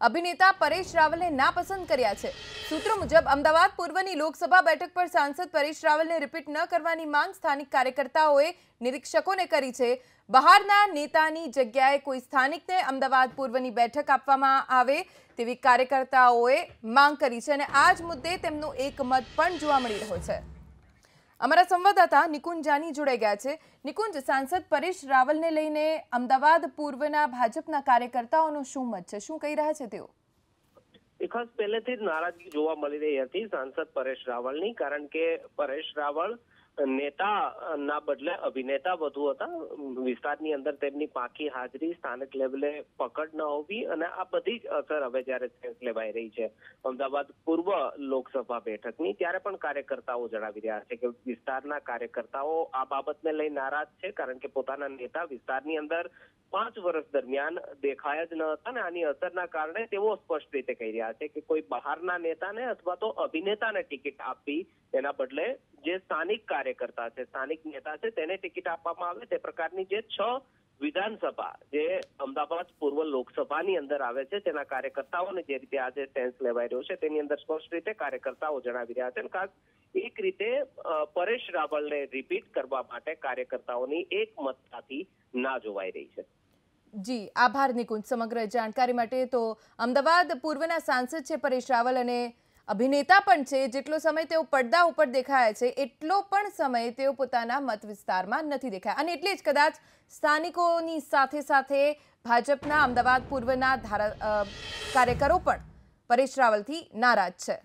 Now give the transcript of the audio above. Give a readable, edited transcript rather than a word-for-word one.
અભિનેતા પરેશ રાવલને નાપસંદ કર્યા છે। સૂત્રો મુજબ અમદાવાદ પૂર્વની લોકસભા બેઠક પર સાંસદ પરેશ રાવલને રિપીટ ન કરવાની માંગ સ્થાનિક કાર્યકર્તાઓએ નિરીક્ષકોને કરી છે। બહારના નેતાની જગ્યાએ કોઈ સ્થાનિકને અમદાવાદ પૂર્વની બેઠક આપવામાં આવે તેવી કાર્યકર્તાઓએ માંગ કરી છે અને આ જ મુદ્દે તેમનો એકમત પણ જોવા મળી રહ્યો છે। અમારા સંવાદદાતા નિકુંજ જાની જોડાઈ ગયા છે। નિકુંજ, સાંસદ પરેશ રાવલને લઈને અમદાવાદ પૂર્વના ભાજપના કાર્યકર્તાઓનો શું મત છે, શું કહી રહ્યા છે તેઓ? ખાસ પહેલેથી જ નારાજગી જોવા મળી રહી હતી સાંસદ પરેશ રાવલની, કારણ કે પરેશ રાવલ નેતા ના બદલે અભિનેતા વધુ હતા। વિસ્તારની અંદર તેમની પાકી હાજરી, સ્થાનિક લેવલે પકડ ન હોવી અને આ બધી જ અસર હવે જયારે લેવાઈ રહી છે અમદાવાદ પૂર્વ લોકસભા બેઠકની, ત્યારે પણ કાર્યકર્તાઓ જણાવી રહ્યા છે કે વિસ્તારના કાર્યકર્તાઓ આ બાબતને લઈ નારાજ છે, કારણ કે પોતાના નેતા વિસ્તારની અંદર 5 વર્ષ દરમિયાન દેખાયા જ ન હતા અને આની અસરના કારણે તેઓ સ્પષ્ટ રીતે કહી રહ્યા છે કે કોઈ બહારના નેતાને અથવા તો અભિનેતાને ટિકિટ આપવી, એના બદલે જે સ્થાનિક કાર્યકર્તા છે, સ્થાનિક નેતા છે, તેને ટિકિટ આપવામાં આવે। તે પ્રકારની જે 6 વિધાનસભા જે અમદાવાદ પૂર્વ લોકસભાની અંદર આવે છે તેના કાર્યકર્તાઓને જે રીતે આજે સેન્સ લેવાઈ રહ્યો છે તેની અંદર સ્પષ્ટ રીતે કાર્યકર્તાઓ જણાવી રહ્યા છે। ખાસ એક રીતે પરેશ રાવલને રિપીટ કરવા માટે કાર્યકર્તાઓની એકમતતાથી ના જોવાઈ રહી છે। જી આભાર નિકુંજ સમગ્ર જાણકારી માટે। તો અમદાવાદ પૂર્વના સાંસદ છે પરેશ રાવલ અને અભિનેતા પણ છે। જેટલો સમય તેઓ પડદા ઉપર દેખાયા છે એટલો પણ સમય તેઓ પોતાના મત વિસ્તારમાં નથી દેખાયા અને એટલે જ કદાચ સ્થાનિકોની સાથે સાથે ભાજપના અમદાવાદ પૂર્વના કાર્યકરો પણ પરેશ રાવલથી નારાજ છે।